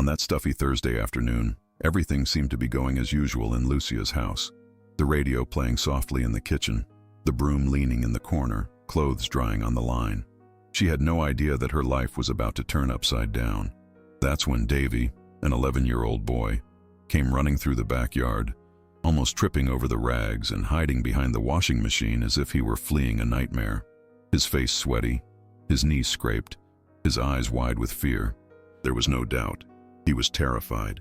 On that stuffy Thursday afternoon, everything seemed to be going as usual in Lucia's house. The radio playing softly in the kitchen, the broom leaning in the corner, clothes drying on the line. She had no idea that her life was about to turn upside down. That's when Davy, an 11-year-old boy, came running through the backyard, almost tripping over the rags and hiding behind the washing machine as if he were fleeing a nightmare. His face sweaty, his knees scraped, his eyes wide with fear. There was no doubt. He was terrified.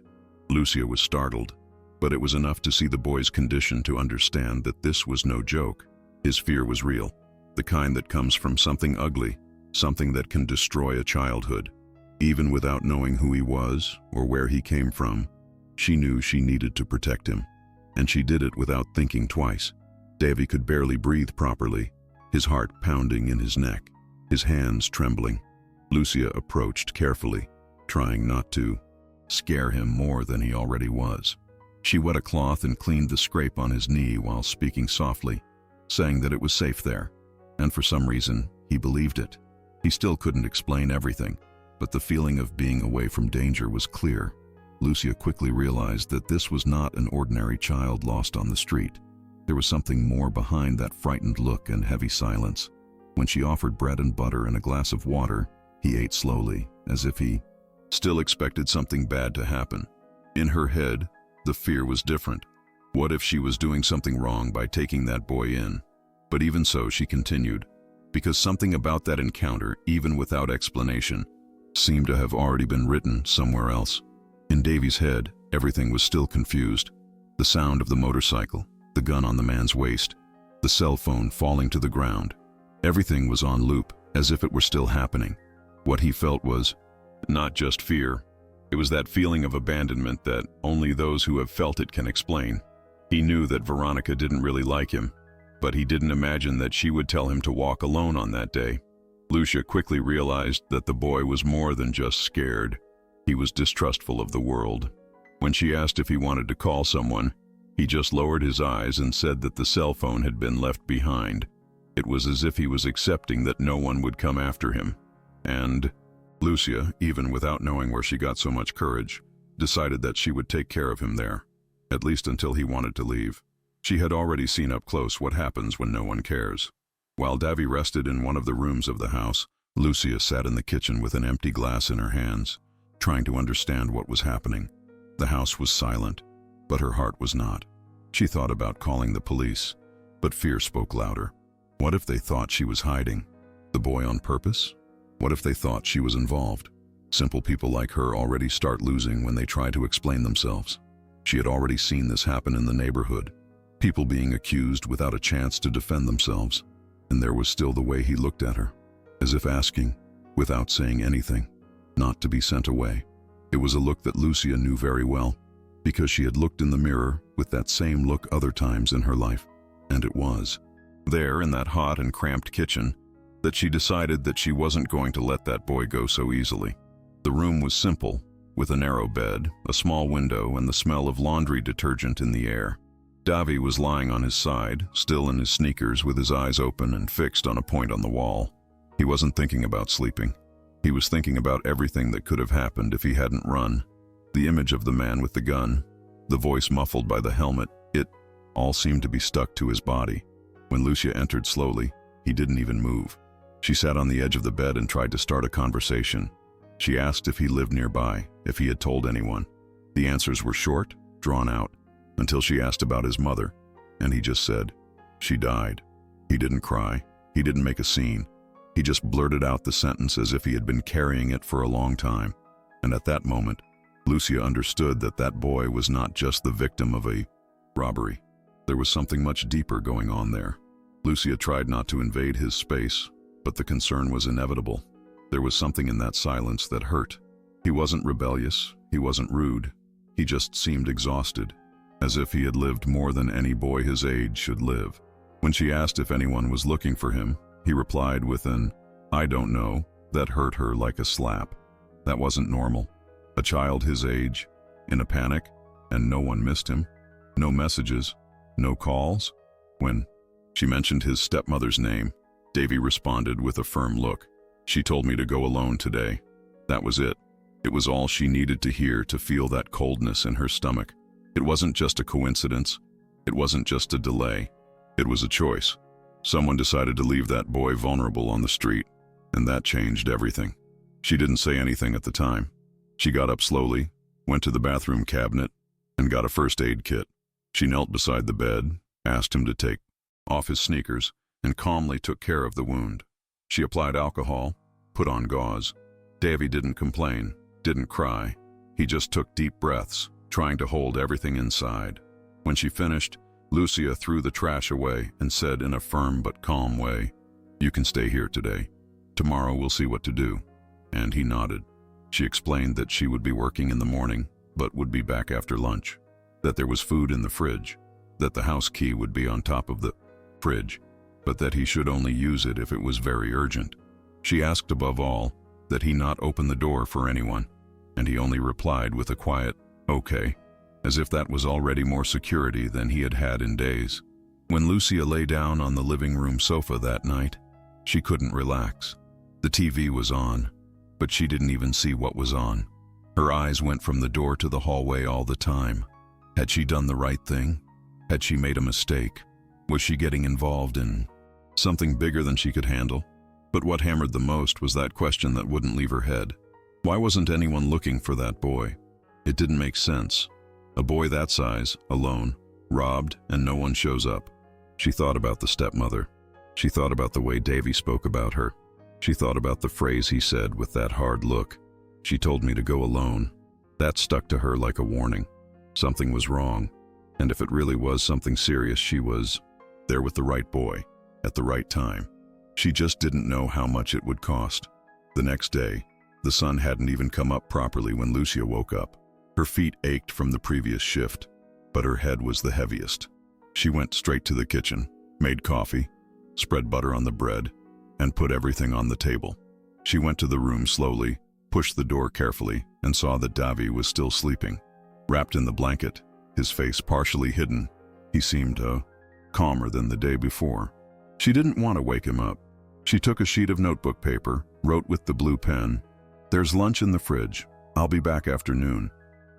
Lucia was startled, but it was enough to see the boy's condition to understand that this was no joke. His fear was real, the kind that comes from something ugly, something that can destroy a childhood. Even without knowing who he was or where he came from, she knew she needed to protect him, and she did it without thinking twice. Davy could barely breathe properly, his heart pounding in his neck, his hands trembling. Lucia approached carefully, trying not to scare him more than he already was. She wet a cloth and cleaned the scrape on his knee while speaking softly, saying that it was safe there, and for some reason, he believed it. He still couldn't explain everything, but the feeling of being away from danger was clear. Lucia quickly realized that this was not an ordinary child lost on the street. There was something more behind that frightened look and heavy silence. When she offered bread and butter and a glass of water, he ate slowly, as if he still expected something bad to happen. In her head, the fear was different. What if she was doing something wrong by taking that boy in? But even so, she continued, because something about that encounter, even without explanation, seemed to have already been written somewhere else. In Davy's head, everything was still confused. The sound of the motorcycle, the gun on the man's waist, the cell phone falling to the ground. Everything was on loop, as if it were still happening. What he felt was not just fear. It was that feeling of abandonment that only those who have felt it can explain. He knew that Veronica didn't really like him, but he didn't imagine that she would tell him to walk alone on that day. Lucia quickly realized that the boy was more than just scared. He was distrustful of the world. When she asked if he wanted to call someone, he just lowered his eyes and said that the cell phone had been left behind. It was as if he was accepting that no one would come after him. And Lucia, even without knowing where she got so much courage, decided that she would take care of him there, at least until he wanted to leave. She had already seen up close what happens when no one cares. While Davy rested in one of the rooms of the house, Lucia sat in the kitchen with an empty glass in her hands, trying to understand what was happening. The house was silent, but her heart was not. She thought about calling the police, but fear spoke louder. What if they thought she was hiding the boy on purpose? What if they thought she was involved? Simple people like her already start losing when they try to explain themselves. She had already seen this happen in the neighborhood. People being accused without a chance to defend themselves. And there was still the way he looked at her, as if asking, without saying anything, not to be sent away. It was a look that Lucia knew very well, because she had looked in the mirror with that same look other times in her life. And it was there in that hot and cramped kitchen that she decided that she wasn't going to let that boy go so easily. The room was simple, with a narrow bed, a small window, and the smell of laundry detergent in the air. Davy was lying on his side, still in his sneakers with his eyes open and fixed on a point on the wall. He wasn't thinking about sleeping. He was thinking about everything that could have happened if he hadn't run. The image of the man with the gun, the voice muffled by the helmet, it all seemed to be stuck to his body. When Lucia entered slowly, he didn't even move. She sat on the edge of the bed and tried to start a conversation. She asked if he lived nearby, if he had told anyone. The answers were short, drawn out, until she asked about his mother, and he just said, "She died." He didn't cry. He didn't make a scene. He just blurted out the sentence as if he had been carrying it for a long time. And at that moment, Lucia understood that that boy was not just the victim of a robbery. There was something much deeper going on there. Lucia tried not to invade his space, but the concern was inevitable. There was something in that silence that hurt. He wasn't rebellious. He wasn't rude. He just seemed exhausted, as if he had lived more than any boy his age should live. When she asked if anyone was looking for him, he replied with an, "I don't know," that hurt her like a slap. That wasn't normal. A child his age, in a panic, and no one missed him. No messages, no calls. When she mentioned his stepmother's name, Davy responded with a firm look. "She told me to go alone today. That was it." It was all she needed to hear to feel that coldness in her stomach. It wasn't just a coincidence. It wasn't just a delay. It was a choice. Someone decided to leave that boy vulnerable on the street, and that changed everything. She didn't say anything at the time. She got up slowly, went to the bathroom cabinet, and got a first aid kit. She knelt beside the bed, asked him to take off his sneakers, and calmly took care of the wound. She applied alcohol, put on gauze. Davy didn't complain, didn't cry. He just took deep breaths, trying to hold everything inside. When she finished, Lucia threw the trash away and said in a firm but calm way, "You can stay here today. Tomorrow we'll see what to do." And he nodded. She explained that she would be working in the morning, but would be back after lunch, that there was food in the fridge, that the house key would be on top of the fridge, but that he should only use it if it was very urgent. She asked above all that he not open the door for anyone, and he only replied with a quiet, "Okay," as if that was already more security than he had had in days. When Lucia lay down on the living room sofa that night, she couldn't relax. The TV was on, but she didn't even see what was on. Her eyes went from the door to the hallway all the time. Had she done the right thing? Had she made a mistake? Was she getting involved in something bigger than she could handle? But what hammered the most was that question that wouldn't leave her head. Why wasn't anyone looking for that boy? It didn't make sense. A boy that size, alone, robbed, and no one shows up. She thought about the stepmother. She thought about the way Davy spoke about her. She thought about the phrase he said with that hard look. "She told me to go alone." That stuck to her like a warning. Something was wrong, and if it really was something serious, she was there with the right boy, at the right time. She just didn't know how much it would cost. The next day, the sun hadn't even come up properly when Lucia woke up. Her feet ached from the previous shift, but her head was the heaviest. She went straight to the kitchen, made coffee, spread butter on the bread, and put everything on the table. She went to the room slowly, pushed the door carefully, and saw that Davy was still sleeping. Wrapped in the blanket, his face partially hidden, he seemed calmer than the day before. She didn't want to wake him up. She took a sheet of notebook paper, wrote with the blue pen, "There's lunch in the fridge. I'll be back after noon.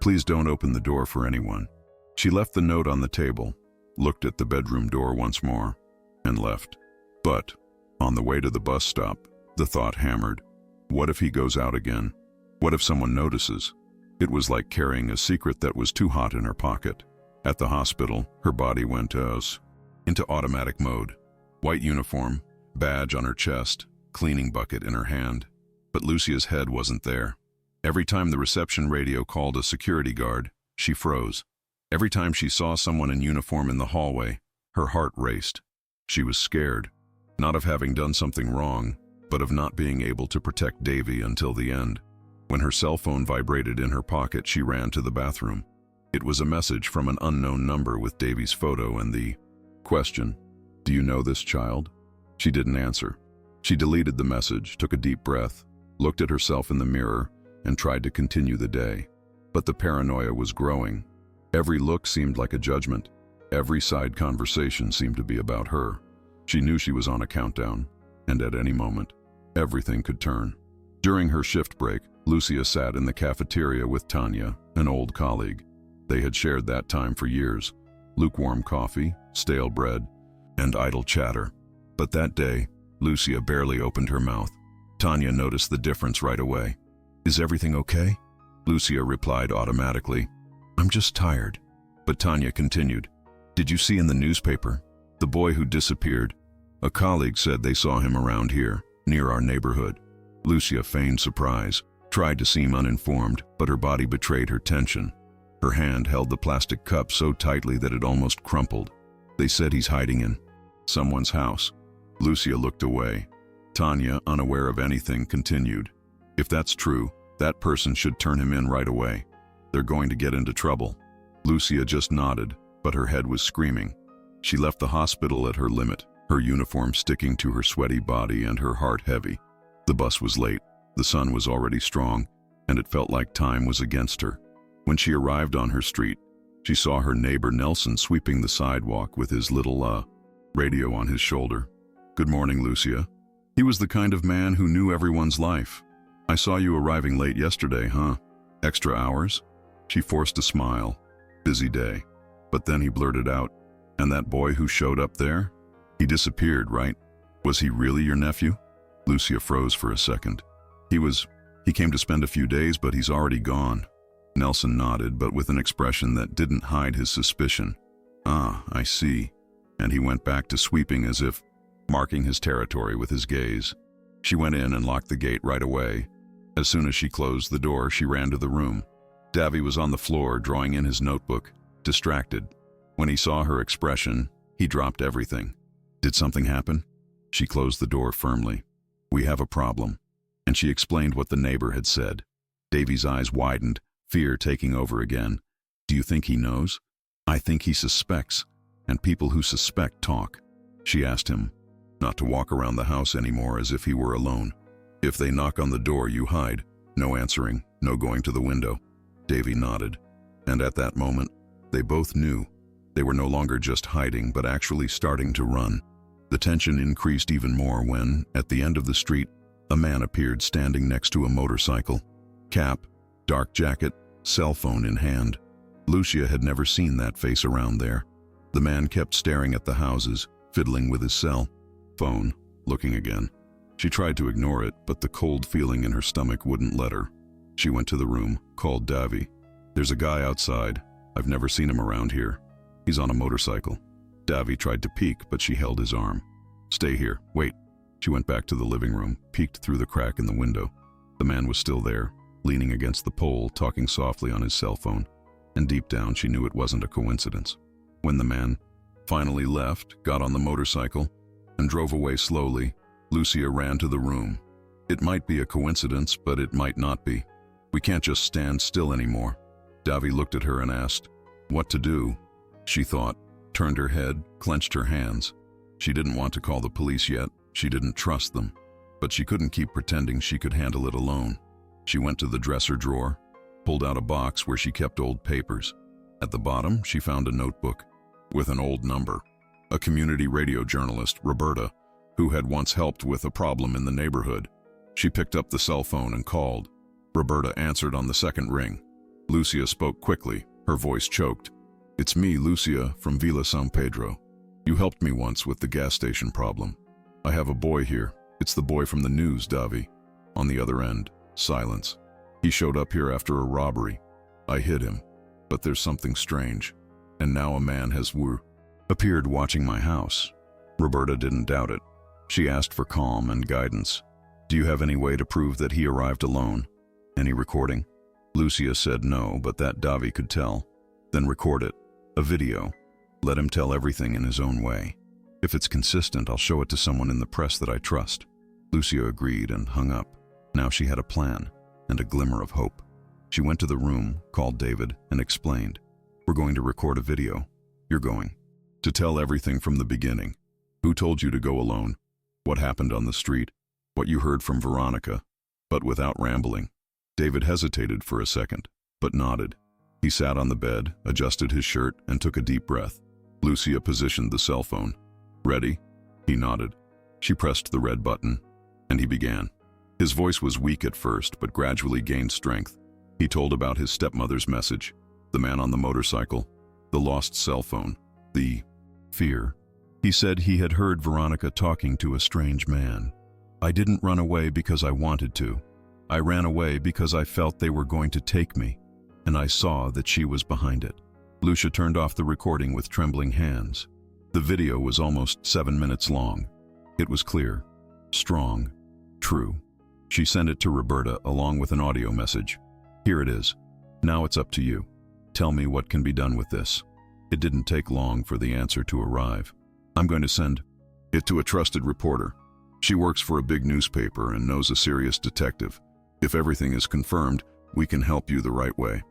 Please don't open the door for anyone." She left the note on the table, looked at the bedroom door once more, and left. But, on the way to the bus stop, the thought hammered. What if he goes out again? What if someone notices? It was like carrying a secret that was too hot in her pocket. At the hospital, her body went into automatic mode. White uniform, badge on her chest, cleaning bucket in her hand. But Lucia's head wasn't there. Every time the reception radio called a security guard, she froze. Every time she saw someone in uniform in the hallway, her heart raced. She was scared, not of having done something wrong, but of not being able to protect Davy until the end. When her cell phone vibrated in her pocket, she ran to the bathroom. It was a message from an unknown number with Davy's photo and the question, "Do you know this child?" She didn't answer. She deleted the message, took a deep breath, looked at herself in the mirror, and tried to continue the day. But the paranoia was growing. Every look seemed like a judgment. Every side conversation seemed to be about her. She knew she was on a countdown, and at any moment, everything could turn. During her shift break, Lucia sat in the cafeteria with Tanya, an old colleague. They had shared that time for years. Lukewarm coffee, stale bread, and idle chatter. But that day, Lucia barely opened her mouth. Tanya noticed the difference right away. "Is everything okay?" Lucia replied automatically, "I'm just tired." But Tanya continued, "Did you see in the newspaper? The boy who disappeared. A colleague said they saw him around here, near our neighborhood." Lucia feigned surprise, tried to seem uninformed, but her body betrayed her tension. Her hand held the plastic cup so tightly that it almost crumpled. "They said he's hiding in someone's house." Lucia looked away. Tanya, unaware of anything, continued, "If that's true, that person should turn him in right away. They're going to get into trouble." Lucia just nodded, but her head was screaming. She left the hospital at her limit, her uniform sticking to her sweaty body and her heart heavy. The bus was late, the sun was already strong, and it felt like time was against her. When she arrived on her street, she saw her neighbor Nelson sweeping the sidewalk with his little radio on his shoulder. "Good morning, Lucia." He was the kind of man who knew everyone's life. I saw you arriving late yesterday, huh? Extra hours? She forced a smile. Busy day. But then he blurted out, and that boy who showed up there? He disappeared, right? Was he really your nephew? Lucia froze for a second. He came to spend a few days, but he's already gone. Nelson nodded, but with an expression that didn't hide his suspicion. Ah, I see. And he went back to sweeping as if marking his territory with his gaze. She went in and locked the gate right away. As soon as she closed the door, she ran to the room. Davy was on the floor, drawing in his notebook, distracted. When he saw her expression, he dropped everything. Did something happen? She closed the door firmly. We have a problem. And she explained what the neighbor had said. Davy's eyes widened, fear taking over again. Do you think he knows? I think he suspects, and people who suspect talk. She asked him not to walk around the house anymore as if he were alone. If they knock on the door, you hide. No answering, no going to the window. Davy nodded. And at that moment, they both knew. They were no longer just hiding, but actually starting to run. The tension increased even more when, at the end of the street, a man appeared standing next to a motorcycle. Cap, dark jacket, cell phone in hand. Lucia had never seen that face around there. The man kept staring at the houses, fiddling with his cell phone, looking again. She tried to ignore it, but the cold feeling in her stomach wouldn't let her. She went to the room, called Davy. There's a guy outside. I've never seen him around here. He's on a motorcycle. Davy tried to peek, but she held his arm. Stay here. Wait. She went back to the living room, peeked through the crack in the window. The man was still there, leaning against the pole, talking softly on his cell phone. And deep down, she knew it wasn't a coincidence. When the man finally left, got on the motorcycle, and drove away slowly, Lucia ran to the room. It might be a coincidence, but it might not be. We can't just stand still anymore. Davy looked at her and asked what to do. She thought, turned her head, clenched her hands. She didn't want to call the police yet. She didn't trust them. But she couldn't keep pretending she could handle it alone. She went to the dresser drawer, pulled out a box where she kept old papers. At the bottom, she found a notebook with an old number. A community radio journalist, Roberta, who had once helped with a problem in the neighborhood. She picked up the cell phone and called. Roberta answered on the second ring. Lucia spoke quickly, her voice choked. It's me, Lucia, from Villa San Pedro. You helped me once with the gas station problem. I have a boy here. It's the boy from the news, Davy. On the other end, silence. He showed up here after a robbery. I hid him, but there's something strange. And now a man has appeared watching my house. Roberta didn't doubt it. She asked for calm and guidance. Do you have any way to prove that he arrived alone? Any recording? Lucia said no, but that Davy could tell. Then record it. A video. Let him tell everything in his own way. If it's consistent, I'll show it to someone in the press that I trust. Lucia agreed and hung up. Now she had a plan and a glimmer of hope. She went to the room, called David, and explained. We're going to record a video. You're going to tell everything from the beginning. Who told you to go alone? What happened on the street? What you heard from Veronica? But without rambling. David hesitated for a second, but nodded. He sat on the bed, adjusted his shirt, and took a deep breath. Lucia positioned the cell phone. Ready? He nodded. She pressed the red button, and he began. His voice was weak at first, but gradually gained strength. He told about his stepmother's message, the man on the motorcycle, the lost cell phone, the fear. He said he had heard Veronica talking to a strange man. I didn't run away because I wanted to. I ran away because I felt they were going to take me, and I saw that she was behind it. Lucia turned off the recording with trembling hands. The video was almost 7 minutes long. It was clear, strong, true. She sent it to Roberta along with an audio message. Here it is. Now it's up to you. Tell me what can be done with this. It didn't take long for the answer to arrive. I'm going to send it to a trusted reporter. She works for a big newspaper and knows a serious detective. If everything is confirmed, we can help you the right way.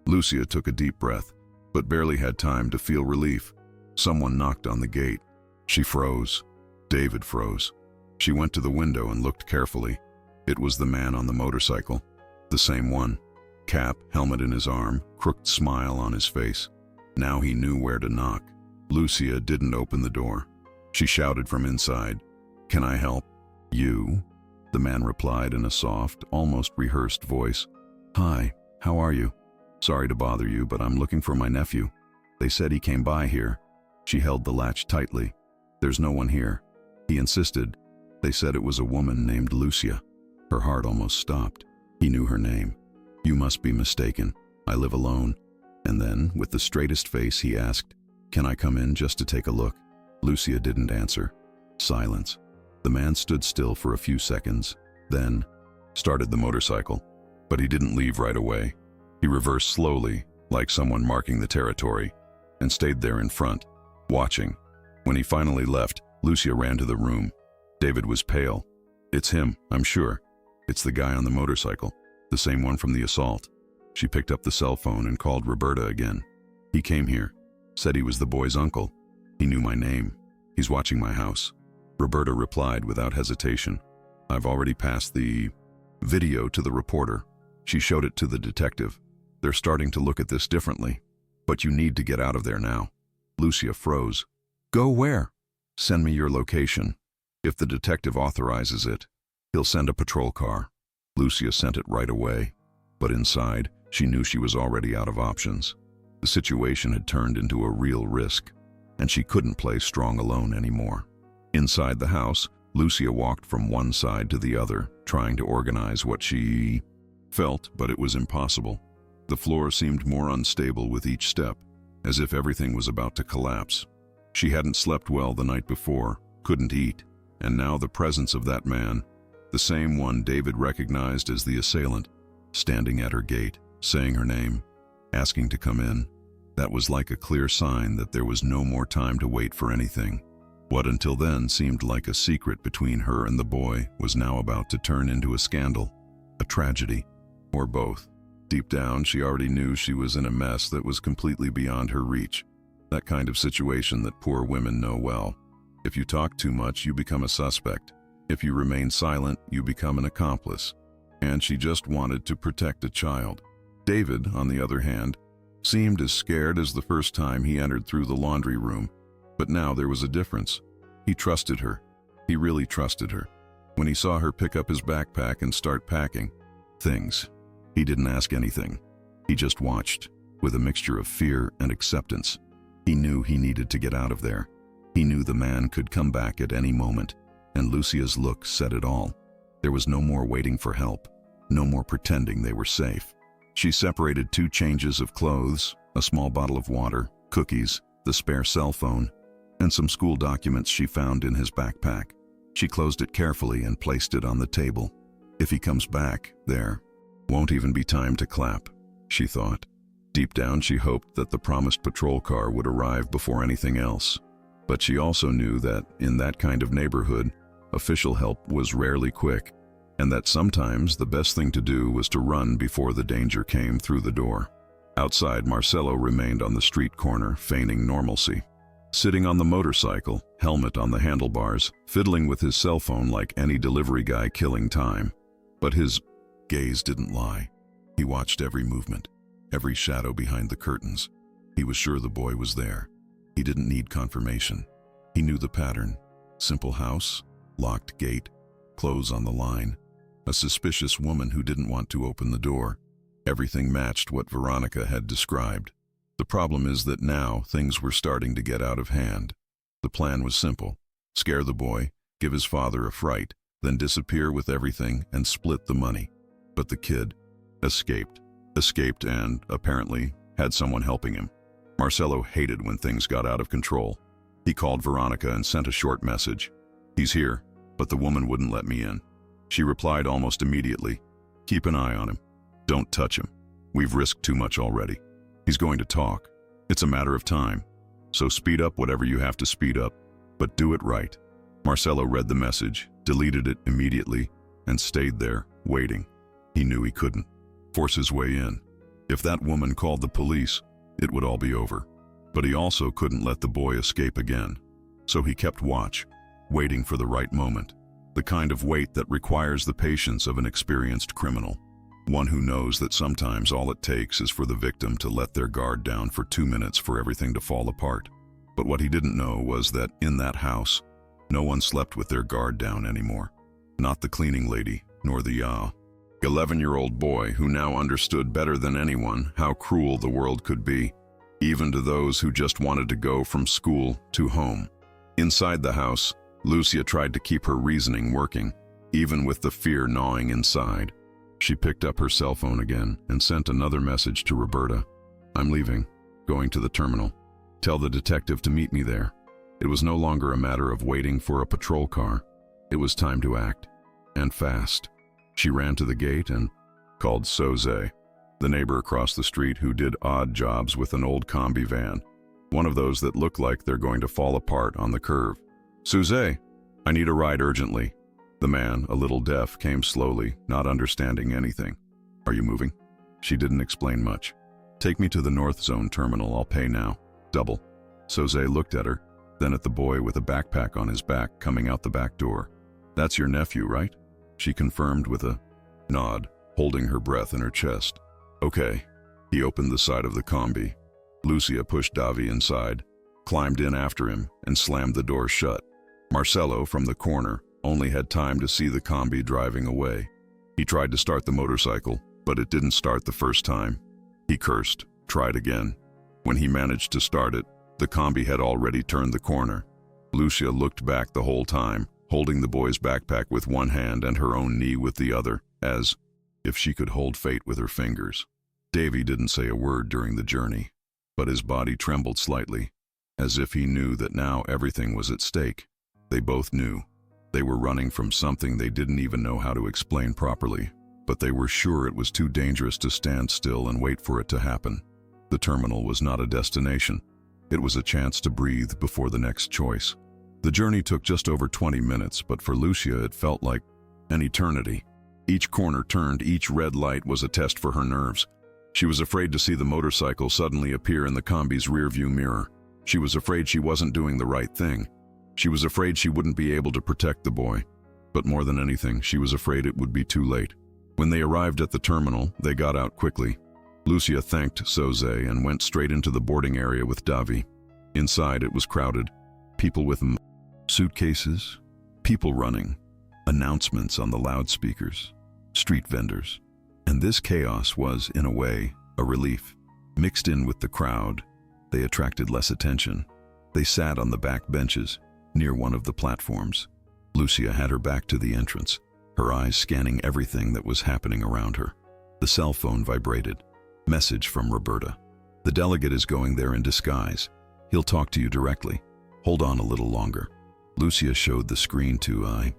Lucia took a deep breath, but barely had time to feel relief. Someone knocked on the gate. She froze. David froze. She went to the window and looked carefully. It was the man on the motorcycle. The same one. Cap, helmet in his arm, crooked smile on his face. Now he knew where to knock. Lucia didn't open the door. She shouted from inside, Can I help? You? The The man replied in a soft, almost rehearsed voice. "Hi, how are you? Sorry to bother you, but I'm looking for my nephew. They said he came by here." She held the latch tightly. "There's no one here." He insisted. "They said it was a woman named Lucia." Her heart almost stopped. He knew her name. "You must be mistaken. I live alone." And then, with the straightest face, he asked, "Can I come in just to take a look?" Lucia didn't answer. Silence. The man stood still for a few seconds, then started the motorcycle. But he didn't leave right away. He reversed slowly, like someone marking the territory, and stayed there in front, watching. When he finally left, Lucia ran to the room. David was pale. "It's him, I'm sure. It's the guy on the motorcycle, the same one from the assault." She picked up the cell phone and called Roberta again. "He came here, said he was the boy's uncle. He knew my name. He's watching my house." Roberta replied without hesitation. "I've already passed the video to the reporter." She showed it to the detective. "They're starting to look at this differently. But you need to get out of there now." Lucia froze. "Go where?" "Send me your location. If the detective authorizes it, he'll send a patrol car." Lucia sent it right away. But inside, she knew she was already out of options. The situation had turned into a real risk, and she couldn't play strong alone anymore. Inside the house, Lucia walked from one side to the other, trying to organize what she felt, but it was impossible. The floor seemed more unstable with each step, as if everything was about to collapse. She hadn't slept well the night before, couldn't eat, and now the presence of that man, the same one David recognized as the assailant, standing at her gate, saying her name, asking to come in. That was like a clear sign that there was no more time to wait for anything. What until then seemed like a secret between her and the boy was now about to turn into a scandal, a tragedy, or both. Deep down, she already knew she was in a mess that was completely beyond her reach. That kind of situation that poor women know well. If you talk too much, you become a suspect. If you remain silent, you become an accomplice. And she just wanted to protect a child. David, on the other hand, seemed as scared as the first time he entered through the laundry room. But now there was a difference. He trusted her. He really trusted her. When he saw her pick up his backpack and start packing things, he didn't ask anything. He just watched, with a mixture of fear and acceptance. He knew he needed to get out of there. He knew the man could come back at any moment, and Lucia's look said it all. There was no more waiting for help, no more pretending they were safe. She separated 2 changes of clothes, a small bottle of water, cookies, the spare cell phone, and some school documents she found in his backpack. She closed it carefully and placed it on the table. If he comes back, there won't even be time to clap, she thought. Deep down, she hoped that the promised patrol car would arrive before anything else. But she also knew that, in that kind of neighborhood, official help was rarely quick, and that sometimes the best thing to do was to run before the danger came through the door. Outside, Marcelo remained on the street corner, feigning normalcy. Sitting on the motorcycle, helmet on the handlebars, fiddling with his cell phone like any delivery guy killing time. But his gaze didn't lie. He watched every movement, every shadow behind the curtains. He was sure the boy was there. He didn't need confirmation. He knew the pattern. Simple house, locked gate, clothes on the line. A suspicious woman who didn't want to open the door. Everything matched what Veronica had described. The problem is that now things were starting to get out of hand. The plan was simple. Scare the boy, give his father a fright, then disappear with everything and split the money. But the kid escaped and, apparently, had someone helping him. Marcelo hated when things got out of control. He called Veronica and sent a short message. "He's here, but the woman wouldn't let me in." She replied almost immediately, "Keep an eye on him. Don't touch him. We've risked too much already. He's going to talk. It's a matter of time. So speed up whatever you have to speed up, but do it right." Marcelo read the message, deleted it immediately, and stayed there, waiting. He knew he couldn't force his way in. If that woman called the police, it would all be over. But he also couldn't let the boy escape again. So he kept watch, waiting for the right moment. The kind of wait that requires the patience of an experienced criminal. One who knows that sometimes all it takes is for the victim to let their guard down for 2 minutes for everything to fall apart. But what he didn't know was that in that house, no one slept with their guard down anymore. Not the cleaning lady, nor the 11-year-old boy who now understood better than anyone how cruel the world could be, even to those who just wanted to go from school to home. Inside the house, Lucia tried to keep her reasoning working, even with the fear gnawing inside. She picked up her cell phone again and sent another message to Roberta. "I'm leaving, going to the terminal. Tell the detective to meet me there." It was no longer a matter of waiting for a patrol car. It was time to act, and fast. She ran to the gate and called Soze, the neighbor across the street who did odd jobs with an old combi van, one of those that look like they're going to fall apart on the curve. "Soze, I need a ride urgently." The man, a little deaf, came slowly, not understanding anything. "Are you moving?" She didn't explain much. "Take me to the North Zone terminal, I'll pay now. Double." Soze looked at her, then at the boy with a backpack on his back coming out the back door. "That's your nephew, right?" She confirmed with a nod, holding her breath in her chest. "Okay." He opened the side of the combi. Lucia pushed Davi inside, climbed in after him, and slammed the door shut. Marcelo, from the corner, only had time to see the combi driving away. He tried to start the motorcycle, but it didn't start the first time. He cursed, tried again. When he managed to start it, the combi had already turned the corner. Lucia looked back the whole time, holding the boy's backpack with one hand and her own knee with the other, as if she could hold fate with her fingers. Davy didn't say a word during the journey, but his body trembled slightly, as if he knew that now everything was at stake. They both knew. They were running from something they didn't even know how to explain properly, but they were sure it was too dangerous to stand still and wait for it to happen. The terminal was not a destination. It was a chance to breathe before the next choice. The journey took just over 20 minutes, but for Lucia it felt like an eternity. Each corner turned, each red light was a test for her nerves. She was afraid to see the motorcycle suddenly appear in the combi's rearview mirror. She was afraid she wasn't doing the right thing. She was afraid she wouldn't be able to protect the boy. But more than anything, she was afraid it would be too late. When they arrived at the terminal, they got out quickly. Lucia thanked Soze and went straight into the boarding area with Davi. Inside, it was crowded. People with suitcases, people running, announcements on the loudspeakers, street vendors. And this chaos was, in a way, a relief. Mixed in with the crowd, they attracted less attention. They sat on the back benches, near one of the platforms. Lucia had her back to the entrance, her eyes scanning everything that was happening around her. The cell phone vibrated. Message from Roberta. "The delegate is going there in disguise. He'll talk to you directly. Hold on a little longer." Lucia showed the screen to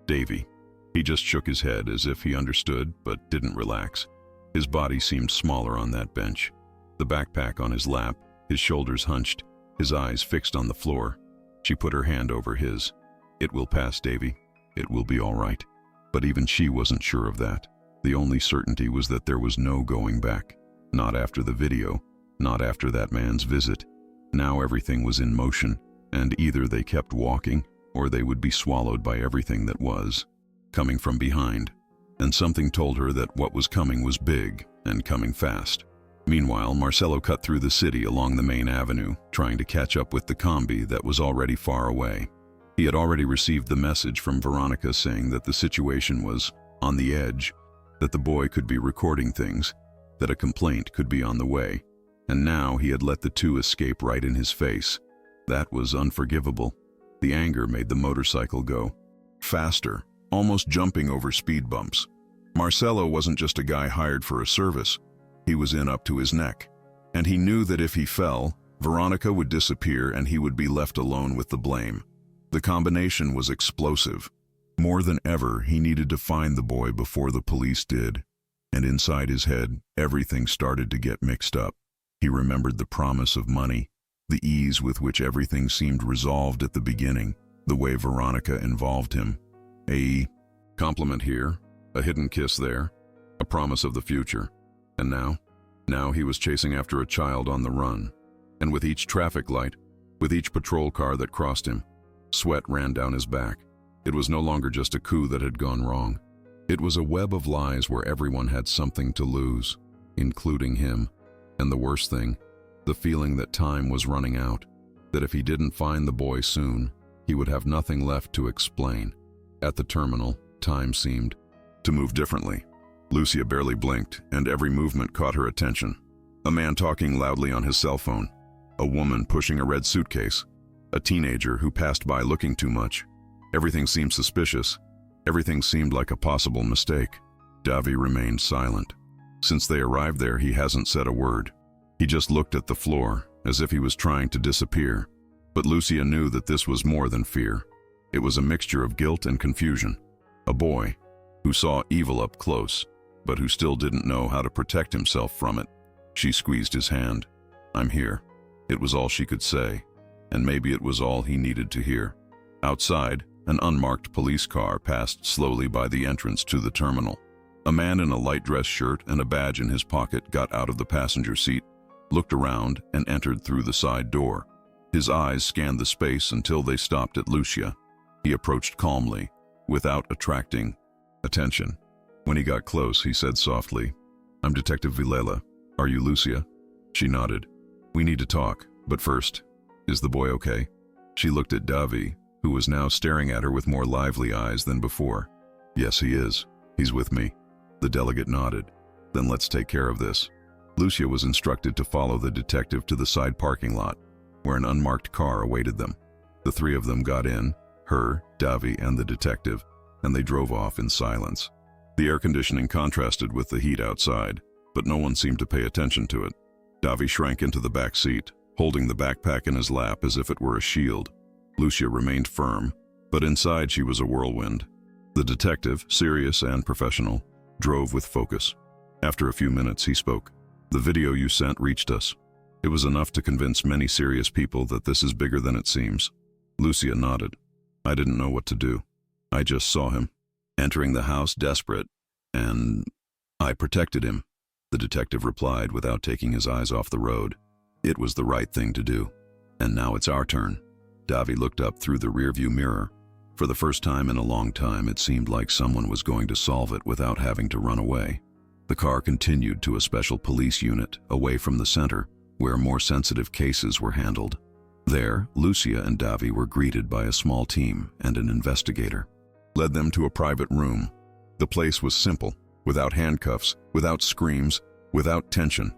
Davy. He just shook his head as if he understood but didn't relax. His body seemed smaller on that bench. The backpack on his lap, his shoulders hunched, his eyes fixed on the floor. She put her hand over his. "It will pass, Davy. It will be all right." But even she wasn't sure of that. The only certainty was that there was no going back. Not after the video, not after that man's visit. Now everything was in motion, and either they kept walking, or they would be swallowed by everything that was coming from behind. And something told her that what was coming was big and coming fast. Meanwhile, Marcelo cut through the city along the main avenue, trying to catch up with the combi that was already far away. He had already received the message from Veronica saying that the situation was on the edge, that the boy could be recording things, that a complaint could be on the way. And now he had let the two escape right in his face. That was unforgivable. The anger made the motorcycle go faster, almost jumping over speed bumps. Marcelo wasn't just a guy hired for a service. He was in up to his neck. And he knew that if he fell, Veronica would disappear and he would be left alone with the blame. The combination was explosive. More than ever, he needed to find the boy before the police did. And inside his head, everything started to get mixed up. He remembered the promise of money, the ease with which everything seemed resolved at the beginning, the way Veronica involved him. A compliment here, a hidden kiss there, a promise of the future. And now he was chasing after a child on the run. And with each traffic light, with each patrol car that crossed him, sweat ran down his back. It was no longer just a coup that had gone wrong. It was a web of lies where everyone had something to lose, including him. And the worst thing, the feeling that time was running out, that if he didn't find the boy soon, he would have nothing left to explain. At the terminal, time seemed to move differently. Lucia barely blinked, and every movement caught her attention. A man talking loudly on his cell phone. A woman pushing a red suitcase. A teenager who passed by looking too much. Everything seemed suspicious. Everything seemed like a possible mistake. Davi remained silent. Since they arrived there, he hasn't said a word. He just looked at the floor, as if he was trying to disappear. But Lucia knew that this was more than fear. It was a mixture of guilt and confusion. A boy who saw evil up close, but who still didn't know how to protect himself from it. She squeezed his hand. "I'm here." It was all she could say, and maybe it was all he needed to hear. Outside, an unmarked police car passed slowly by the entrance to the terminal. A man in a light dress shirt and a badge in his pocket got out of the passenger seat, looked around, and entered through the side door. His eyes scanned the space until they stopped at Lucia. He approached calmly, without attracting attention. When he got close, he said softly, "I'm Detective Vilela. Are you Lucia?" She nodded. "We need to talk, but first, is the boy okay?" She looked at Davi, who was now staring at her with more lively eyes than before. "Yes, he is. He's with me." The delegate nodded. "Then let's take care of this." Lucia was instructed to follow the detective to the side parking lot, where an unmarked car awaited them. The three of them got in, her, Davi, and the detective, and they drove off in silence. The air conditioning contrasted with the heat outside, but no one seemed to pay attention to it. Davi shrank into the back seat, holding the backpack in his lap as if it were a shield. Lucia remained firm, but inside she was a whirlwind. The detective, serious and professional, drove with focus. After a few minutes, he spoke. "The video you sent reached us. It was enough to convince many serious people that this is bigger than it seems." Lucia nodded. "I didn't know what to do. I just saw him, entering the house desperate, and I protected him," the detective replied without taking his eyes off the road. "It was the right thing to do. And now it's our turn." Davi looked up through the rearview mirror. For the first time in a long time, it seemed like someone was going to solve it without having to run away. The car continued to a special police unit, away from the center, where more sensitive cases were handled. There, Lucia and Davi were greeted by a small team and an investigator. Led them to a private room. The place was simple, without handcuffs, without screams, without tension.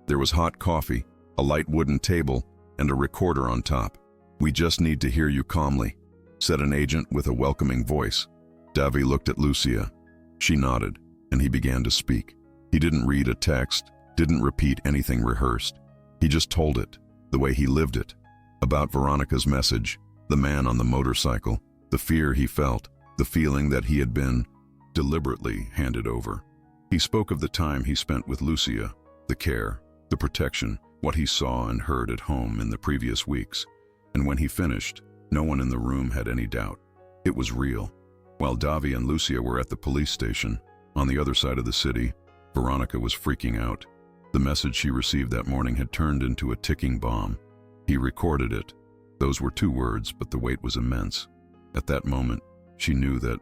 There was hot coffee, a light wooden table, and a recorder on top. "We just need to hear you calmly," said an agent with a welcoming voice. Davi looked at Lucia. She nodded, and he began to speak. He didn't read a text, didn't repeat anything rehearsed. He just told it, the way he lived it. About Veronica's message, the man on the motorcycle, the fear he felt, the feeling that he had been deliberately handed over. He spoke of the time he spent with Lucia, the care, the protection, what he saw and heard at home in the previous weeks. And when he finished, no one in the room had any doubt. It was real. While Davi and Lucia were at the police station, on the other side of the city, Veronica was freaking out. The message she received that morning had turned into a ticking bomb. He recorded it. Those were 2 words, but the weight was immense. At that moment, she knew that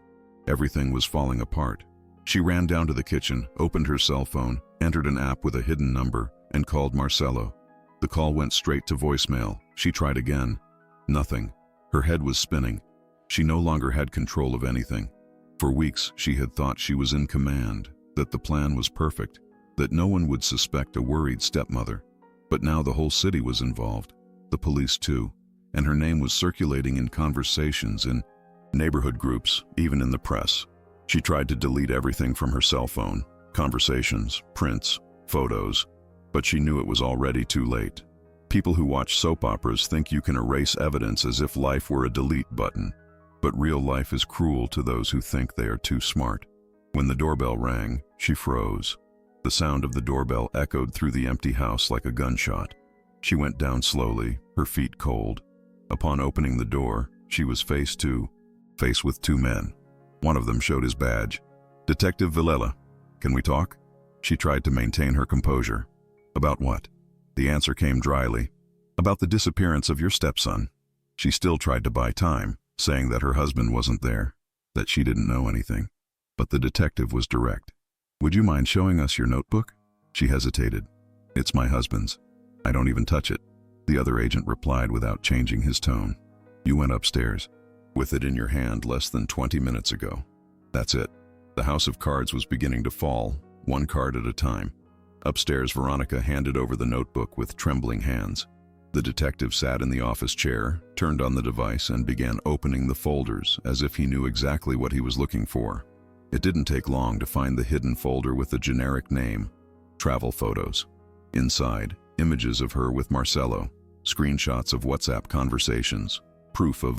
everything was falling apart. She ran down to the kitchen, opened her cell phone, entered an app with a hidden number, and called Marcelo. The call went straight to voicemail. She tried again. Nothing. Her head was spinning. She no longer had control of anything. For weeks, she had thought she was in command, that the plan was perfect, that no one would suspect a worried stepmother. But now the whole city was involved, the police too, and her name was circulating in conversations, in neighborhood groups, even in the press. She tried to delete everything from her cell phone, conversations, prints, photos, but she knew it was already too late. People who watch soap operas think you can erase evidence as if life were a delete button, but real life is cruel to those who think they are too smart. When the doorbell rang, she froze. The sound of the doorbell echoed through the empty house like a gunshot. She went down slowly, her feet cold. Upon opening the door, she was face with 2 men. One of them showed his badge. "Detective Vilela, can we talk?" She tried to maintain her composure. "About what?" The answer came dryly. "About the disappearance of your stepson." She still tried to buy time, saying that her husband wasn't there, that she didn't know anything. But the detective was direct. "Would you mind showing us your notebook?" She hesitated. "It's my husband's. I don't even touch it." The other agent replied without changing his tone. "You went upstairs with it in your hand less than 20 minutes ago." That's it. The house of cards was beginning to fall, one card at a time. Upstairs, Veronica handed over the notebook with trembling hands. The detective sat in the office chair, turned on the device, and began opening the folders as if he knew exactly what he was looking for. It didn't take long to find the hidden folder with the generic name, Travel Photos. Inside, images of her with Marcelo, screenshots of WhatsApp conversations, proof of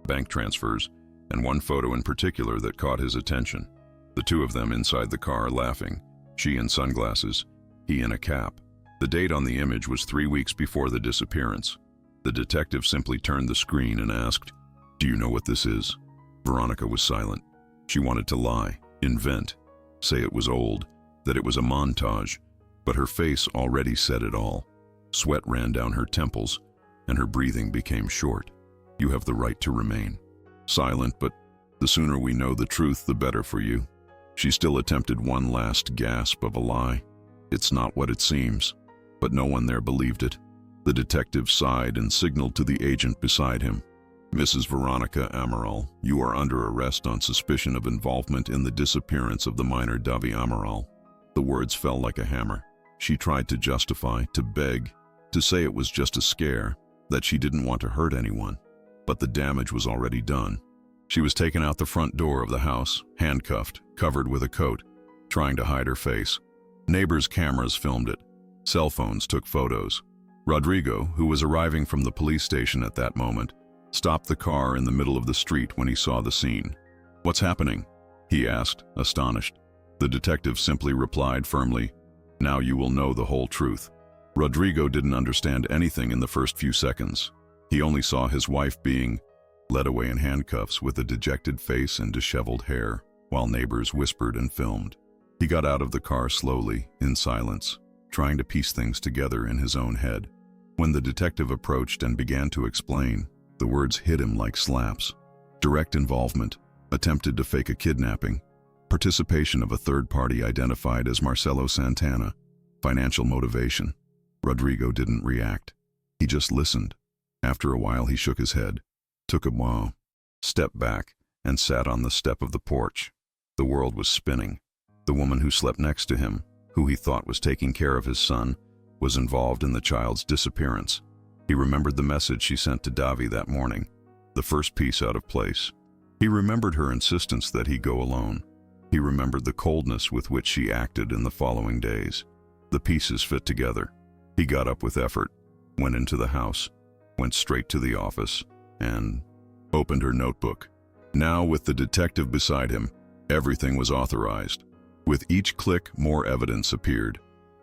bank transfers, and one photo in particular that caught his attention. The two of them inside the car laughing, she in sunglasses, he in a cap. The date on the image was 3 weeks before the disappearance. The detective simply turned the screen and asked, "Do you know what this is?" Veronica was silent. She wanted to lie, invent, say it was old, that it was a montage, but her face already said it all. Sweat ran down her temples, and her breathing became short. "You have the right to remain silent, but the sooner we know the truth, the better for you." She still attempted one last gasp of a lie. "It's not what it seems." But no one there believed it. The detective sighed and signaled to the agent beside him. "Mrs. Veronica Amaral, you are under arrest on suspicion of involvement in the disappearance of the minor Davi Amaral." The words fell like a hammer. She tried to justify, to beg, to say it was just a scare, that she didn't want to hurt anyone. But the damage was already done. She was taken out the front door of the house, handcuffed, covered with a coat, trying to hide her face. Neighbors' cameras filmed it. Cell phones took photos. Rodrigo, who was arriving from the police station at that moment, stopped the car in the middle of the street when he saw the scene. "What's happening?" he asked, astonished. The detective simply replied firmly, "Now you will know the whole truth." Rodrigo didn't understand anything in the first few seconds. He only saw his wife being led away in handcuffs with a dejected face and disheveled hair, while neighbors whispered and filmed. He got out of the car slowly, in silence, trying to piece things together in his own head. When the detective approached and began to explain, the words hit him like slaps. Direct involvement, attempted to fake a kidnapping, participation of a third party identified as Marcelo Santana, financial motivation. Rodrigo didn't react. He just listened. After a while, he shook his head, took a wow, stepped back, and sat on the step of the porch. The world was spinning. The woman who slept next to him, who he thought was taking care of his son, was involved in the child's disappearance. He remembered the message she sent to Davi that morning, the first piece out of place. He remembered her insistence that he go alone. He remembered the coldness with which she acted in the following days. The pieces fit together. He got up with effort, went into the house, went straight to the office, and opened her notebook. Now, with the detective beside him, everything was authorized. With each click, more evidence appeared.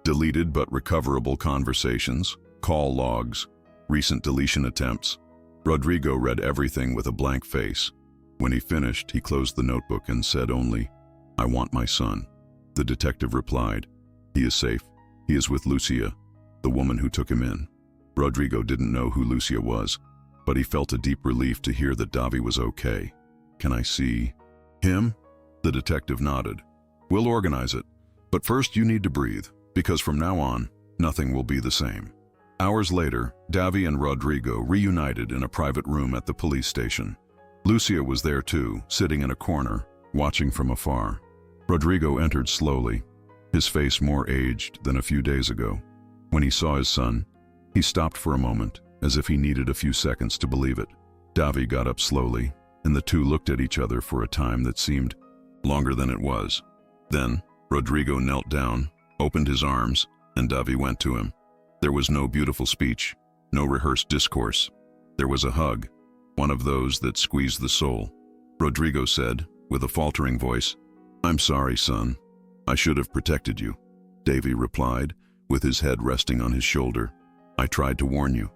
Deleted but recoverable conversations, call logs, recent deletion attempts. Rodrigo read everything with a blank face. When he finished, he closed the notebook and said only, "I want my son." The detective replied, "He is safe. He is with Lucia, the woman who took him in." Rodrigo didn't know who Lucia was, but he felt a deep relief to hear that Davi was okay. "Can I see him?" The detective nodded. "We'll organize it. But first you need to breathe, because from now on, nothing will be the same." Hours later, Davi and Rodrigo reunited in a private room at the police station. Lucia was there too, sitting in a corner, watching from afar. Rodrigo entered slowly, his face more aged than a few days ago. When he saw his son, he stopped for a moment, as if he needed a few seconds to believe it. Davi got up slowly, and the two looked at each other for a time that seemed longer than it was. Then, Rodrigo knelt down, opened his arms, and Davi went to him. There was no beautiful speech, no rehearsed discourse. There was a hug, one of those that squeeze the soul. Rodrigo said, with a faltering voice, "I'm sorry, son. I should have protected you." Davi replied, with his head resting on his shoulder, "I tried to warn you,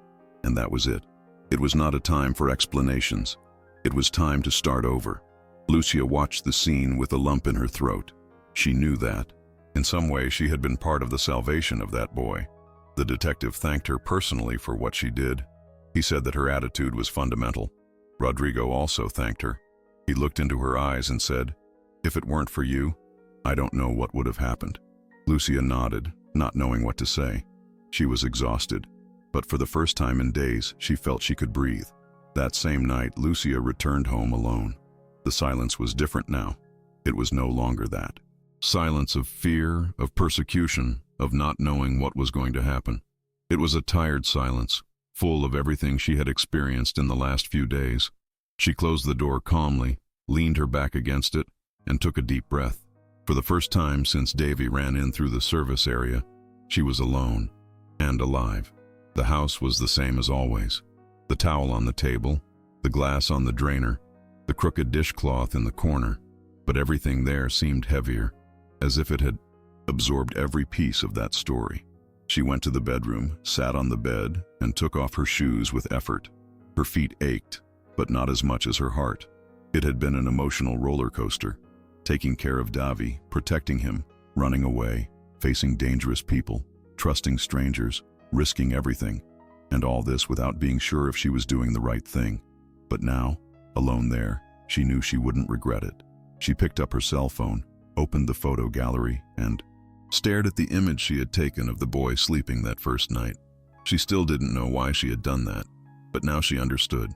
and that was it." It was not a time for explanations. It was time to start over. Lucia watched the scene with a lump in her throat. She knew that. In some way, she had been part of the salvation of that boy. The detective thanked her personally for what she did. He said that her attitude was fundamental. Rodrigo also thanked her. He looked into her eyes and said, "If it weren't for you, I don't know what would have happened." Lucia nodded, not knowing what to say. She was exhausted, but for the first time in days, she felt she could breathe. That same night, Lucia returned home alone. The silence was different now. It was no longer that. Silence of fear, of persecution, of not knowing what was going to happen. It was a tired silence, full of everything she had experienced in the last few days. She closed the door calmly, leaned her back against it, and took a deep breath. For the first time since Davy ran in through the service area, she was alone and alive. The house was the same as always. The towel on the table, the glass on the drainer, the crooked dishcloth in the corner, but everything there seemed heavier, as if it had absorbed every piece of that story. She went to the bedroom, sat on the bed, and took off her shoes with effort. Her feet ached, but not as much as her heart. It had been an emotional roller coaster, taking care of Davy, protecting him, running away, facing dangerous people, trusting strangers, risking everything, and all this without being sure if she was doing the right thing. But now, alone there, she knew she wouldn't regret it. She picked up her cell phone, opened the photo gallery, and stared at the image she had taken of the boy sleeping that first night. She still didn't know why she had done that, but now she understood.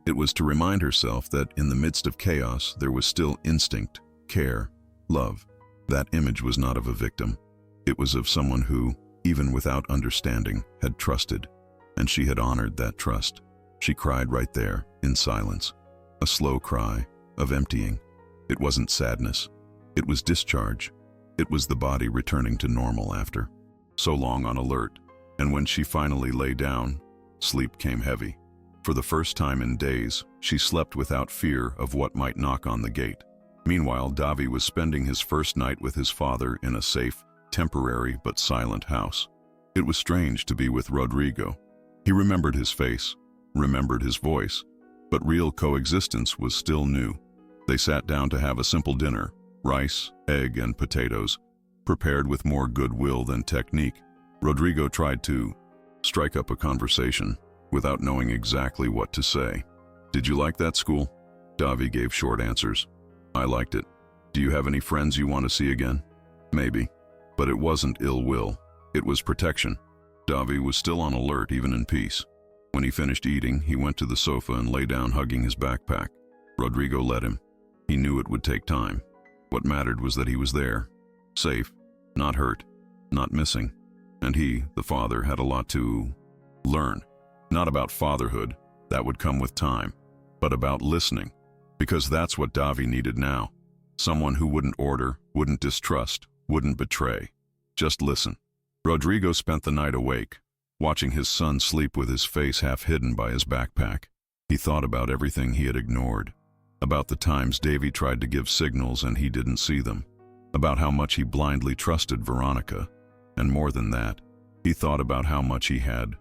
It was to remind herself that in the midst of chaos, there was still instinct, care, love. That image was not of a victim. It was of someone who, even without understanding, had trusted, and she had honored that trust. She cried right there, in silence. A slow cry of emptying. It wasn't sadness. It was discharge. It was the body returning to normal after so long on alert. And when she finally lay down, sleep came heavy. For the first time in days, she slept without fear of what might knock on the gate. Meanwhile, Davy was spending his first night with his father in a safe, temporary but silent house. It was strange to be with Rodrigo. He remembered his face, remembered his voice, but real coexistence was still new. They sat down to have a simple dinner, rice, egg, and potatoes, prepared with more goodwill than technique. Rodrigo tried to strike up a conversation without knowing exactly what to say. "Did you like that school?" Davy gave short answers. "I liked it. Do you have any friends you want to see again?" "Maybe." But it wasn't ill will. It was protection. Davy was still on alert even in peace. When he finished eating, he went to the sofa and lay down hugging his backpack. Rodrigo let him. He knew it would take time. What mattered was that he was there, safe, not hurt, not missing. And he, the father, had a lot to learn. Not about fatherhood, that would come with time, but about listening. Because that's what Davy needed now. Someone who wouldn't order, wouldn't distrust, wouldn't betray. Just listen. Rodrigo spent the night awake, watching his son sleep with his face half hidden by his backpack. He thought about everything he had ignored. About the times Davy tried to give signals and he didn't see them. About how much he blindly trusted Veronica. And more than that, he thought about how much he had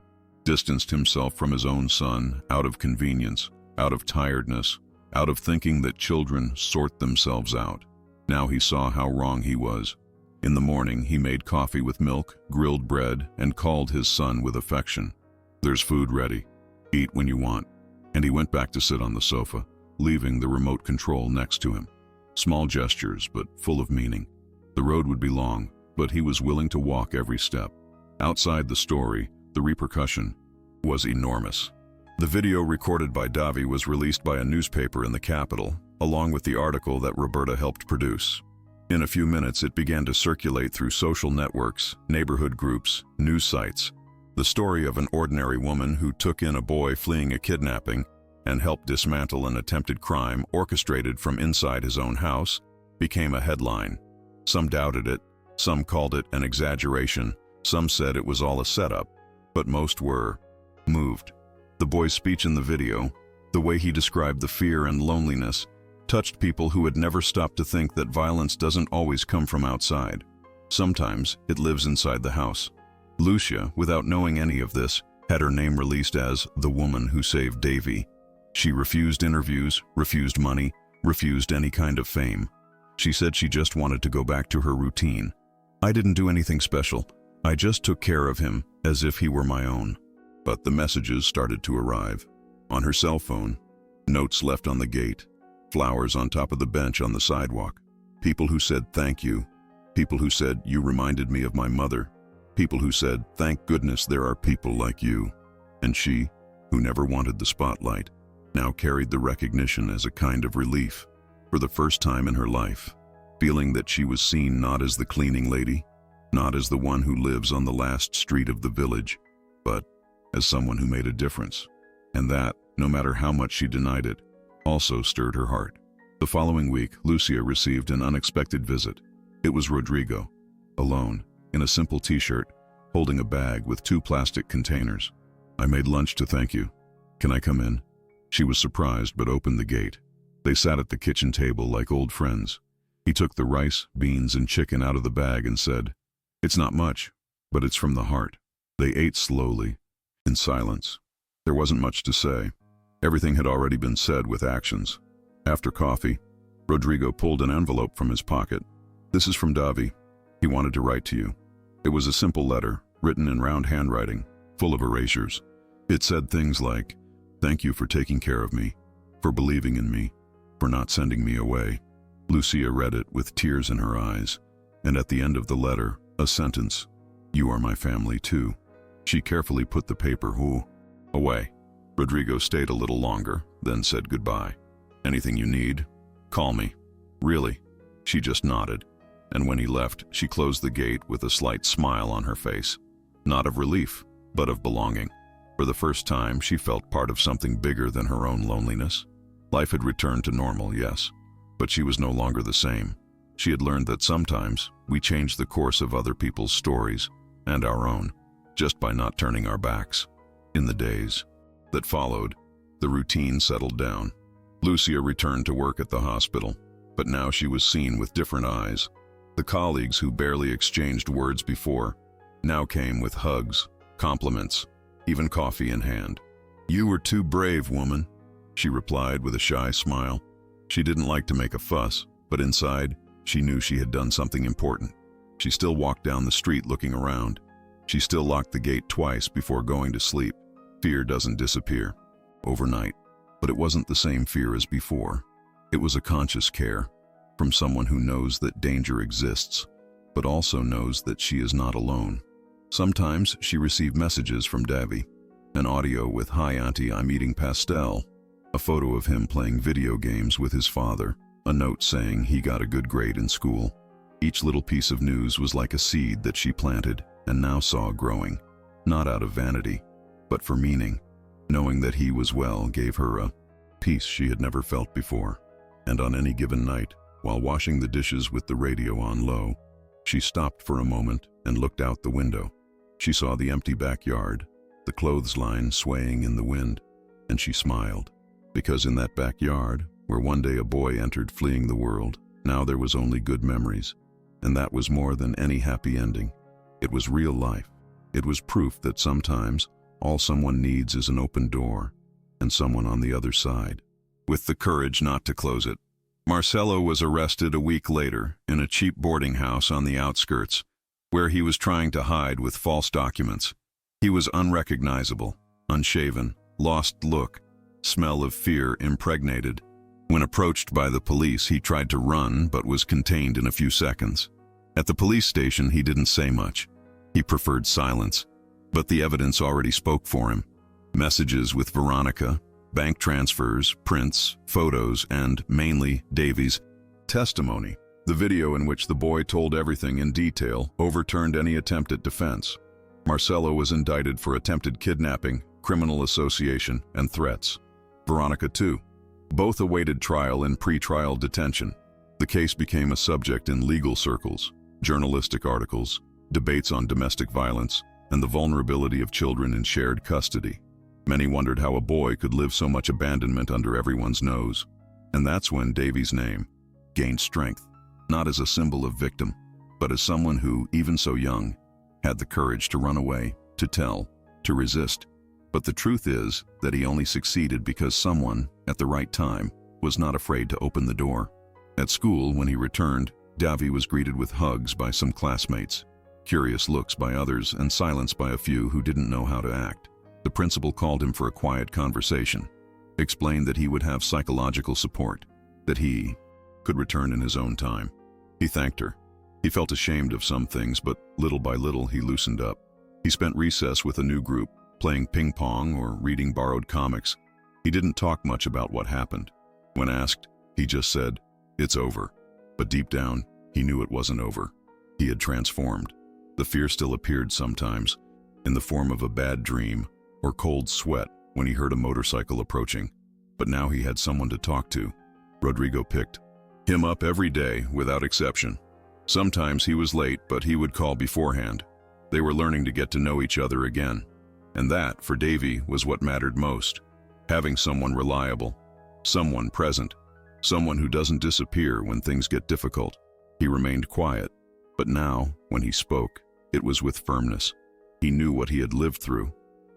distanced himself from his own son out of convenience, out of tiredness, out of thinking that children sort themselves out. Now he saw how wrong he was. In the morning, he made coffee with milk, grilled bread, and called his son with affection. "There's food ready. Eat when you want." And he went back to sit on the sofa, leaving the remote control next to him. Small gestures, but full of meaning. The road would be long, but he was willing to walk every step. Outside the story, the repercussion was enormous. The video recorded by Davy was released by a newspaper in the capital, along with the article that Roberta helped produce. In a few minutes, it began to circulate through social networks, neighborhood groups, news sites. The story of an ordinary woman who took in a boy fleeing a kidnapping and helped dismantle an attempted crime orchestrated from inside his own house became a headline. Some doubted it, some called it an exaggeration, some said it was all a setup, but most were moved. The boy's speech in the video, the way he described the fear and loneliness, touched people who had never stopped to think that violence doesn't always come from outside. Sometimes it lives inside the house. Lucia, without knowing any of this, had her name released as the woman who saved Davy. She refused interviews, refused money, refused any kind of fame. She said she just wanted to go back to her routine. "I didn't do anything special. I just took care of him as if he were my own." But the messages started to arrive. On her cell phone, notes left on the gate, flowers on top of the bench on the sidewalk, people who said thank you, people who said you reminded me of my mother, people who said thank goodness there are people like you. And she, who never wanted the spotlight, now carried the recognition as a kind of relief. For the first time in her life, feeling that she was seen not as the cleaning lady, not as the one who lives on the last street of the village, but as someone who made a difference. And that, no matter how much she denied it, also stirred her heart. The following week, Lucia received an unexpected visit. It was Rodrigo, alone, in a simple t-shirt, holding a bag with 2 plastic containers. "I made lunch to thank you. Can I come in?" She was surprised but opened the gate. They sat at the kitchen table like old friends. He took the rice, beans, and chicken out of the bag and said, "It's not much, but it's from the heart." They ate slowly, in silence. There wasn't much to say. Everything had already been said with actions. After coffee, Rodrigo pulled an envelope from his pocket. "This is from Davi. He wanted to write to you." It was a simple letter, written in round handwriting, full of erasures. It said things like, "Thank you for taking care of me, for believing in me, for not sending me away." Lucia read it with tears in her eyes, and at the end of the letter, a sentence, "You are my family too." She carefully put the paper away. Rodrigo stayed a little longer, then said goodbye. "Anything you need, call me." "Really?" She just nodded, and when he left, she closed the gate with a slight smile on her face. Not of relief, but of belonging. For the first time, she felt part of something bigger than her own loneliness. Life had returned to normal, yes, but she was no longer the same. She had learned that sometimes we change the course of other people's stories and our own, just by not turning our backs. In the days that followed, the routine settled down. Lucia returned to work at the hospital, but now she was seen with different eyes. The colleagues who barely exchanged words before now came with hugs, compliments, even coffee in hand. "You were too brave, woman," she replied with a shy smile. She didn't like to make a fuss, but inside, she knew she had done something important. She still walked down the street looking around. She still locked the gate twice before going to sleep. Fear doesn't disappear overnight, but it wasn't the same fear as before. It was a conscious care from someone who knows that danger exists, but also knows that she is not alone. Sometimes she received messages from Davi, an audio with "Hi Auntie, I'm eating pastel," a photo of him playing video games with his father, a note saying he got a good grade in school. Each little piece of news was like a seed that she planted and now saw growing, not out of vanity, but for meaning. Knowing that he was well gave her a peace she had never felt before. And on any given night, while washing the dishes with the radio on low, she stopped for a moment and looked out the window. She saw the empty backyard, the clothesline swaying in the wind, and she smiled. Because in that backyard, where one day a boy entered fleeing the world, now there was only good memories. And that was more than any happy ending. It was real life. It was proof that sometimes all someone needs is an open door, and someone on the other side, with the courage not to close it. Marcelo was arrested a week later in a cheap boarding house on the outskirts, where he was trying to hide with false documents. He was unrecognizable, unshaven, lost look, smell of fear impregnated. When approached by the police, he tried to run but was contained in a few seconds. At the police station, he didn't say much. He preferred silence. But the evidence already spoke for him. Messages with Veronica, bank transfers, prints, photos, and, mainly, Davy's testimony. The video in which the boy told everything in detail overturned any attempt at defense. Marcelo was indicted for attempted kidnapping, criminal association, and threats. Veronica, too. Both awaited trial in pre-trial detention. The case became a subject in legal circles, journalistic articles, debates on domestic violence, and the vulnerability of children in shared custody. Many wondered how a boy could live so much abandonment under everyone's nose. And that's when Davy's name gained strength, not as a symbol of victim, but as someone who, even so young, had the courage to run away, to tell, to resist. But the truth is that he only succeeded because someone, at the right time, was not afraid to open the door. At school, when he returned, Davy was greeted with hugs by some classmates, curious looks by others, and silence by a few who didn't know how to act. The principal called him for a quiet conversation, explained that he would have psychological support, that he could return in his own time. He thanked her. He felt ashamed of some things, but little by little he loosened up. He spent recess with a new group, playing ping pong or reading borrowed comics. He didn't talk much about what happened. When asked, he just said, "It's over." But deep down, he knew it wasn't over. He had transformed. The fear still appeared sometimes, in the form of a bad dream or cold sweat when he heard a motorcycle approaching. But now he had someone to talk to. Rodrigo picked him up every day without exception. Sometimes he was late, but he would call beforehand. They were learning to get to know each other again. And that, for Davy, was what mattered most. Having someone reliable, someone present, someone who doesn't disappear when things get difficult. He remained quiet, but now, when he spoke, it was with firmness. He knew what he had lived through,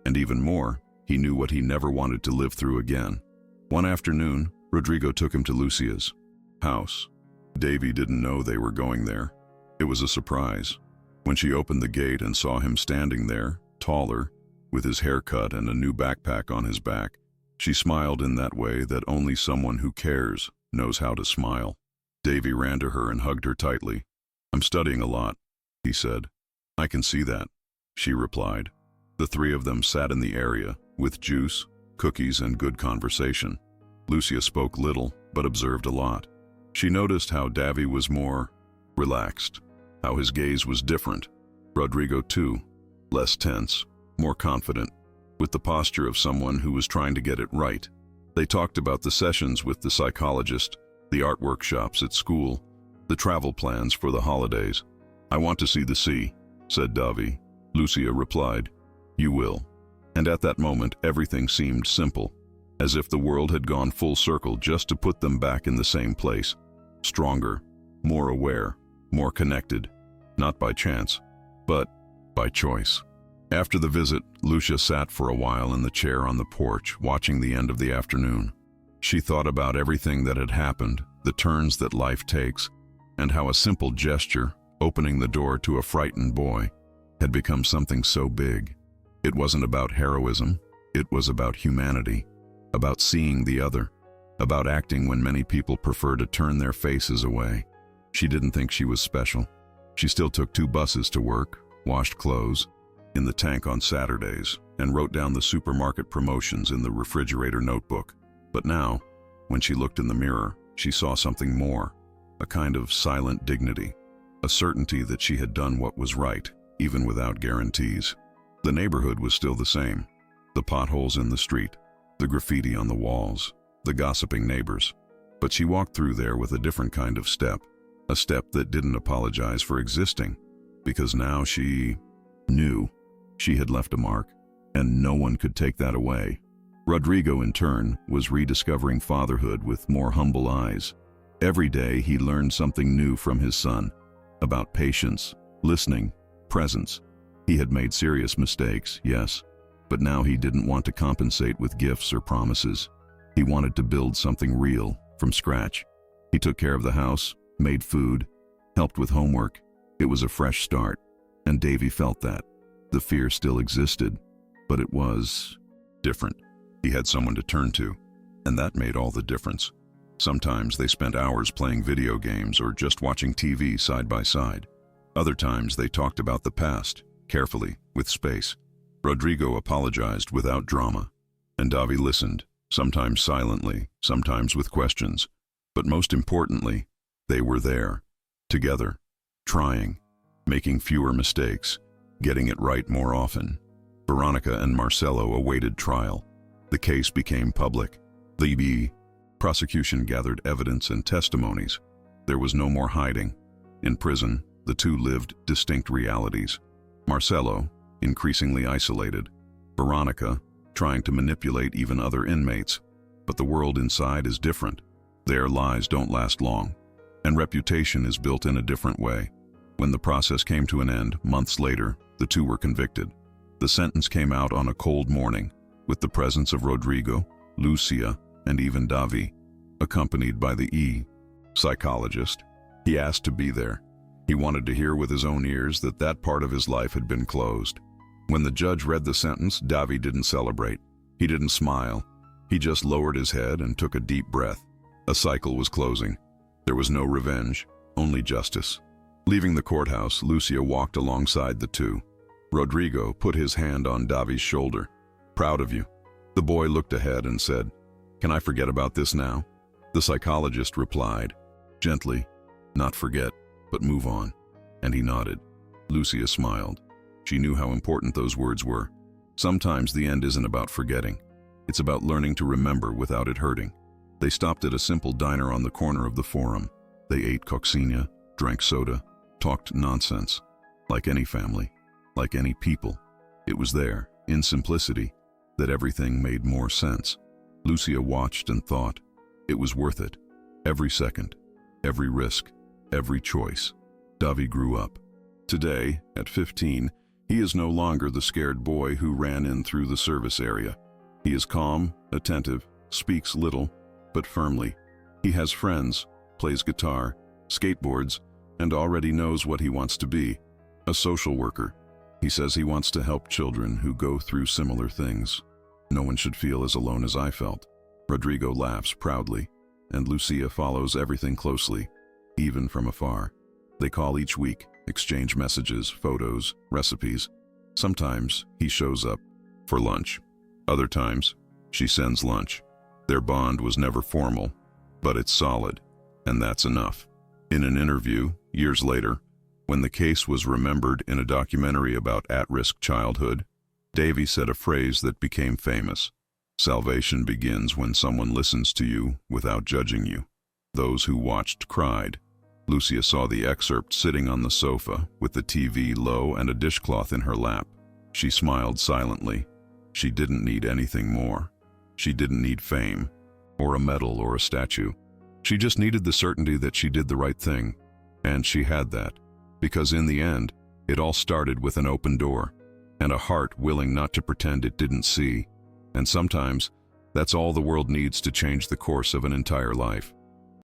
and even more, he knew what he never wanted to live through again. One afternoon, Rodrigo took him to Lucia's house. Davy didn't know they were going there. It was a surprise. When she opened the gate and saw him standing there, taller, with his hair cut and a new backpack on his back, she smiled in that way that only someone who cares knows how to smile. Davy ran to her and hugged her tightly. "I'm studying a lot," he said. "I can see that," she replied. The three of them sat in the area, with juice, cookies, and good conversation. Lucia spoke little, but observed a lot. She noticed how Davy was more relaxed, how his gaze was different. Rodrigo, too, less tense, more confident, with the posture of someone who was trying to get it right. They talked about the sessions with the psychologist, the art workshops at school, the travel plans for the holidays. "I want to see the sea," said Davy. Lucia replied, "You will." And at that moment, everything seemed simple, as if the world had gone full circle just to put them back in the same place. Stronger, more aware, more connected, not by chance, but by choice. After the visit, Lucia sat for a while in the chair on the porch, watching the end of the afternoon. She thought about everything that had happened, the turns that life takes, and how a simple gesture, opening the door to a frightened boy, had become something so big. It wasn't about heroism, it was about humanity, about seeing the other, about acting when many people prefer to turn their faces away. She didn't think she was special. She still took 2 buses to work, washed clothes in the tank on Saturdays, and wrote down the supermarket promotions in the refrigerator notebook. But now, when she looked in the mirror, she saw something more, a kind of silent dignity, a certainty that she had done what was right, even without guarantees. The neighborhood was still the same. The potholes in the street, the graffiti on the walls, the gossiping neighbors. But she walked through there with a different kind of step, a step that didn't apologize for existing, because now she knew she had left a mark, and no one could take that away. Rodrigo, in turn, was rediscovering fatherhood with more humble eyes. Every day he learned something new from his son, about patience, listening, presence. He had made serious mistakes, yes, but now he didn't want to compensate with gifts or promises. He wanted to build something real, from scratch. He took care of the house, made food, helped with homework. It was a fresh start, and Davy felt that. The fear still existed, but it was different. He had someone to turn to, and that made all the difference. Sometimes they spent hours playing video games or just watching TV side by side. Other times they talked about the past, carefully, with space. Rodrigo apologized without drama, and Davy listened, sometimes silently, sometimes with questions. But most importantly, they were there, together, trying, making fewer mistakes, getting it right more often. Veronica and Marcelo awaited trial. The case became public. The prosecution gathered evidence and testimonies. There was no more hiding. In prison, the two lived distinct realities. Marcelo, increasingly isolated. Veronica, trying to manipulate even other inmates. But the world inside is different. Their lies don't last long, and reputation is built in a different way. When the process came to an end, months later, the two were convicted. The sentence came out on a cold morning, with the presence of Rodrigo, Lucia, and even Davy, accompanied by the psychologist. He asked to be there. He wanted to hear with his own ears that that part of his life had been closed. When the judge read the sentence, Davy didn't celebrate. He didn't smile. He just lowered his head and took a deep breath. A cycle was closing. There was no revenge, only justice. Leaving the courthouse, Lucia walked alongside the two. Rodrigo put his hand on Davy's shoulder. "Proud of you." The boy looked ahead and said, "Can I forget about this now?" The psychologist replied, gently, Not forget, but move on. And he nodded. Lucia smiled. She knew how important those words were. Sometimes the end isn't about forgetting. It's about learning to remember without it hurting. They stopped at a simple diner on the corner of the Forum. They ate coccinea, drank soda, talked nonsense. Like any family, like any people. It was there, in simplicity, that everything made more sense. Lucia watched and thought, it was worth it. Every second, every risk, every choice. Davi grew up. Today, at 15, he is no longer the scared boy who ran in through the service area. He is calm, attentive, speaks little, but firmly. He has friends, plays guitar, skateboards, and already knows what he wants to be. A social worker. He says he wants to help children who go through similar things. No one should feel as alone as I felt. Rodrigo laughs proudly, and Lucia follows everything closely, even from afar. They call each week, exchange messages, photos, recipes. Sometimes he shows up for lunch. Other times, she sends lunch. Their bond was never formal, but it's solid, and that's enough. In an interview, years later, when the case was remembered in a documentary about at-risk childhood, Davy said a phrase that became famous. Salvation begins when someone listens to you without judging you. Those who watched cried. Lucia saw the excerpt sitting on the sofa with the TV low and a dishcloth in her lap. She smiled silently. She didn't need anything more. She didn't need fame, or a medal or a statue. She just needed the certainty that she did the right thing. And she had that. Because in the end, it all started with an open door, and a heart willing not to pretend it didn't see. And sometimes, that's all the world needs to change the course of an entire life.